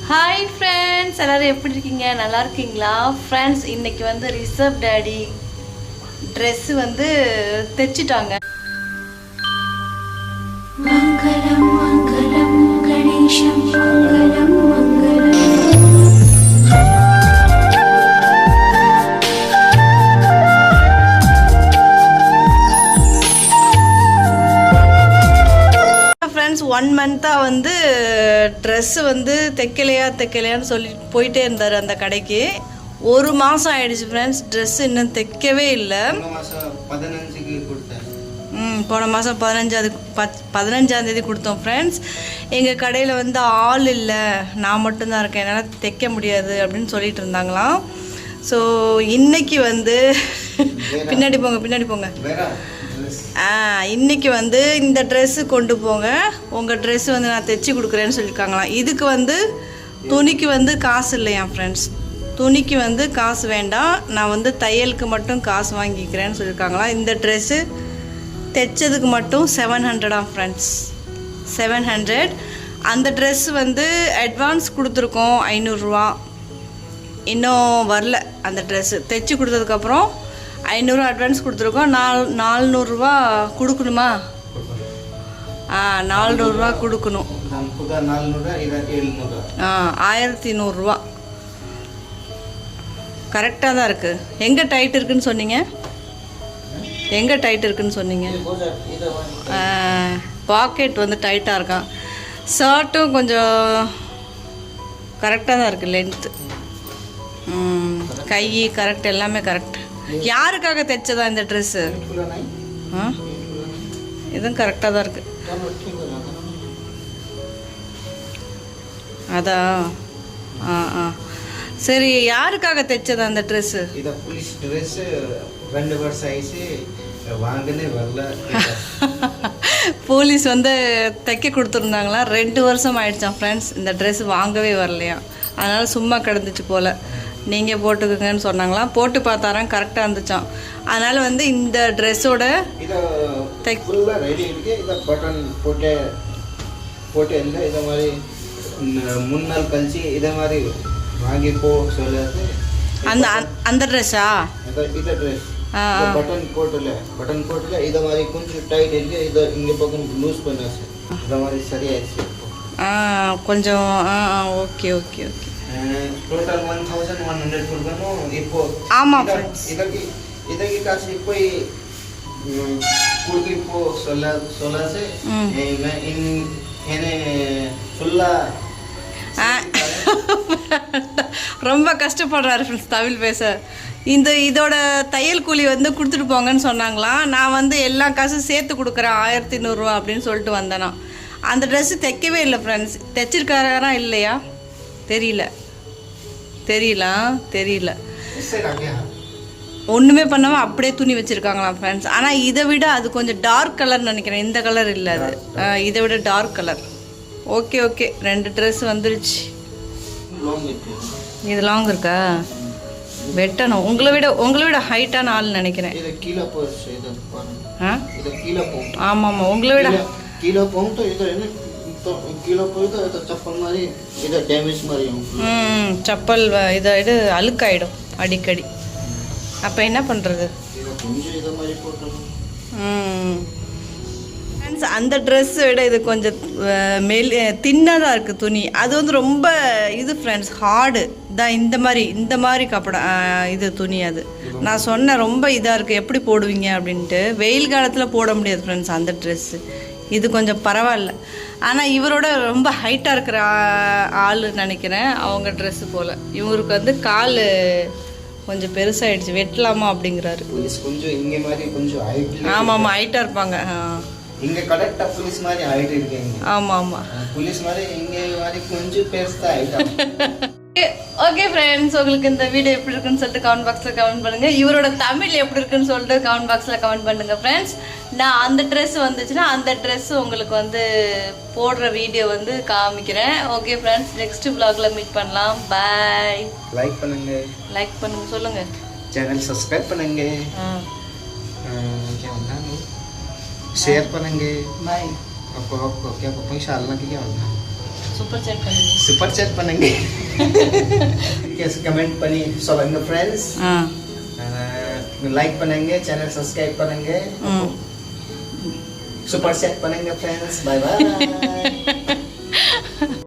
Hi friends, எல்லோரும் எப்படி இருக்கீங்க? நல்லா இருக்கீங்களா? ஃப்ரெண்ட்ஸ், இன்றைக்கி வந்து ரிஷப் டேடி ட்ரெஸ்ஸு வந்து தைச்சிட்டாங்க. மங்களம் மங்களம் கணேசம் மங்களம் மங்களம். ஃப்ரெண்ட்ஸ், 1 மந்த்தாக வந்து ட்ரெஸ்ஸு வந்து தைக்கலையான்னு சொல்லி போயிட்டே இருந்தார் அந்த கடைக்கு. 1 மாதம் ஆயிடுச்சு ஃப்ரெண்ட்ஸ், ட்ரெஸ்ஸு இன்னும் தைக்கவே இல்லை. போன மாதம் 15ஆந்தேதி கொடுத்தோம் ஃப்ரெண்ட்ஸ். எங்கள் கடையில் வந்து ஆள் இல்லை, நான் மட்டும்தான் இருக்கேன், என்னால் தைக்க முடியாது அப்படின்னு சொல்லிட்டு இருந்தாங்களாம். ஸோ இன்றைக்கி வந்து பின்னாடி போங்க இன்றைக்கி வந்து இந்த ட்ரெஸ்ஸு கொண்டு போங்க, உங்கள் ட்ரெஸ்ஸு வந்து நான் தைச்சி கொடுக்குறேன்னு சொல்லியிருக்காங்களாம். இதுக்கு வந்து துணிக்கு வந்து காசு இல்லையா ஃப்ரெண்ட்ஸ், துணிக்கு வந்து காசு வேண்டாம், நான் வந்து தையலுக்கு மட்டும் காசு வாங்கிக்கிறேன்னு சொல்லியிருக்காங்களாம். இந்த ட்ரெஸ்ஸு தைச்சதுக்கு மட்டும் 700 ஃப்ரெண்ட்ஸ், 700. அந்த ட்ரெஸ்ஸு வந்து அட்வான்ஸ் கொடுத்துருக்கோம் 500 ரூபா, இன்னும் வரல. அந்த ட்ரெஸ்ஸு தைச்சி கொடுத்ததுக்கப்புறம் 500 அட்வான்ஸ் கொடுத்துருக்கோம். 400 ரூபா கொடுக்கணுமா? 400 ரூபா கொடுக்கணும். 1100 ரூபா கரெக்டாக தான் இருக்குது. எங்கே டைட் இருக்குதுன்னு சொன்னீங்க? பாக்கெட் வந்து டைட்டாக இருக்கான். ஷர்ட்டும் கொஞ்சம் கரெக்டாக தான் இருக்குது, லென்த்து, கை கரெக்ட், எல்லாமே கரெக்ட். யாருக்காக தைச்சதா இந்த ட்ரெஸ்ஸு? இதுவும் கரெக்டாக தான் இருக்குது. அதான் சரி, யாருக்காக தைச்சதா அந்த ட்ரெஸ்ஸு? போலீஸ் வந்து தைக்க கொடுத்துருந்தாங்களா, 2 வருஷம் ஆயிடுச்சான் ஃப்ரெண்ட்ஸ், இந்த ட்ரெஸ் வாங்கவே வரலையா. அதனால் சும்மா கிடந்துச்சு போல். நீங்கள் போட்டுக்குங்கன்னு சொன்னாங்களாம். போட்டு பார்த்தாராம், கரெக்டாக இருந்துச்சான். அதனால் வந்து இந்த ட்ரெஸ்ஸோட பட்டன் போட்டு இல்லை, இதை மாதிரி 3 நாள் கழிச்சு இதை மாதிரி வாங்கி சொல்லாது. அந்த ட்ரெஸ்ஸா? இந்த ட்ரெஸ் பட்டன் போட்டுல இதை மாதிரி கொஞ்சம் டைட் இருக்கு, இதை இங்கே பக்கம் லூஸ் பண்ணாச்சு, இதை மாதிரி சரியாயிடுச்சு கொஞ்சம். Okay okay okay. டோட்டல் 1100 கொடுக்கணும் இப்போ. ஆமாம் ஃப்ரெண்ட்ஸ், இதற்கு காசு இப்போ கொடுத்து இப்போ சொல்லாச்சு என்ன சொல்ல ரொம்ப கஷ்டப்படுறாரு ஃப்ரெண்ட்ஸ் தமிழ் பேச. இதோட தையல் கூலி வந்து கொடுத்துட்டு போங்கன்னு சொன்னாங்களாம். நான் வந்து எல்லா காசும் சேர்த்து கொடுக்குறேன் 1100 ரூபா அப்படின்னு சொல்லிட்டு வந்தேனா. அந்த ட்ரெஸ்ஸு தைக்கவே இல்லை ஃப்ரெண்ட்ஸ். தைச்சிருக்காரா இல்லையா தெரியல. ஒன்றுமே பண்ணாமல் அப்படியே துணி வச்சுருக்காங்களாம் ஃப்ரெண்ட்ஸ். ஆனால் இதை விட அது கொஞ்சம் டார்க் கலர்னு நினைக்கிறேன், இந்த கலர் இல்லை, அது இதை விட டார்க் கலர். ஓகே 2 ட்ரெஸ் வந்துருச்சு. இது லாங் இருக்கா? வெட்டணும். உங்களை விட ஹைட்டான ஆள் நினைக்கிறேன். ஆமாம், உங்களை விட கீழே போகும். சப்பல் இது அழுக்காயிடும் அடிக்கடி. அப்போ என்ன பண்ணுறது? அந்த ட்ரெஸ்ஸை விட இது கொஞ்சம் தின்னாக தான் இருக்குது துணி. அது வந்து ரொம்ப இது ஃப்ரெண்ட்ஸ், ஹார்டு தான். இந்த மாதிரி கப்படம் இது துணி. அது நான் சொன்னேன் ரொம்ப இதாக இருக்குது, எப்படி போடுவீங்க அப்படின்ட்டு. வெயில் காலத்தில் போட முடியாது ஃப்ரெண்ட்ஸ் அந்த ட்ரெஸ்ஸு. இது கொஞ்சம் பரவாயில்ல. ஆனால் இவரோட ரொம்ப ஹைட்டாக இருக்கிற ஆள் நினைக்கிறேன், அவங்க ட்ரெஸ்ஸு போல். இவருக்கு வந்து கால் கொஞ்சம் பெருசாகிடுச்சு, வெட்டலாமா அப்படிங்கிறாரு. ஆமாம், ஹைட்டாக இருப்பாங்க. இங்க கரெக்ட்டா போலீஸ் மாதிரி ஹைட் இருக்கீங்க. ஆமா போலீஸ் மாதிரி இங்க மாதிரி கொஞ்சம் பெருசா ஹைட். ஓகே ஃப்ரெண்ட்ஸ், உங்களுக்கு இந்த வீடியோ எப்படி இருக்குன்னு சொல்லிட்டு கமெண்ட் பாக்ஸில் கமெண்ட் பண்ணுங்கள். இவரோட தமிழ் எப்படி இருக்குன்னு சொல்லிட்டு கமெண்ட் பாக்ஸில் கமெண்ட் பண்ணுங்கள் ஃப்ரெண்ட்ஸ். நான் அந்த ட்ரெஸ் வந்துச்சுன்னா அந்த ட்ரெஸ் உங்களுக்கு வந்து போடுற வீடியோ வந்து காமிக்கிறேன். ஓகே ஃப்ரெண்ட்ஸ், நெக்ஸ்ட் vlogல மீட் பண்ணலாம். பாய். லைக் பண்ணுங்க சொல்லுங்கள். சேனல் சப்ஸ்கிரைப் பண்ணுங்க, शेयर करेंगे। बाय। आपको क्या पैसा डालना क्या होगा? சூப்பர் சேட் பண்ணுங்க. சூப்பர் சேட் பண்ணுங்க. கமெண்ட் பண்ணி சொல்லுங்க ஃப்ரெண்ட்ஸ். லைக் பண்ணுங்க, சேனல் சப்ஸ்கிரைப் பண்ணுங்க, சூப்பர் சேட் பண்ணுங்க ஃப்ரெண்ட்ஸ். Bye by.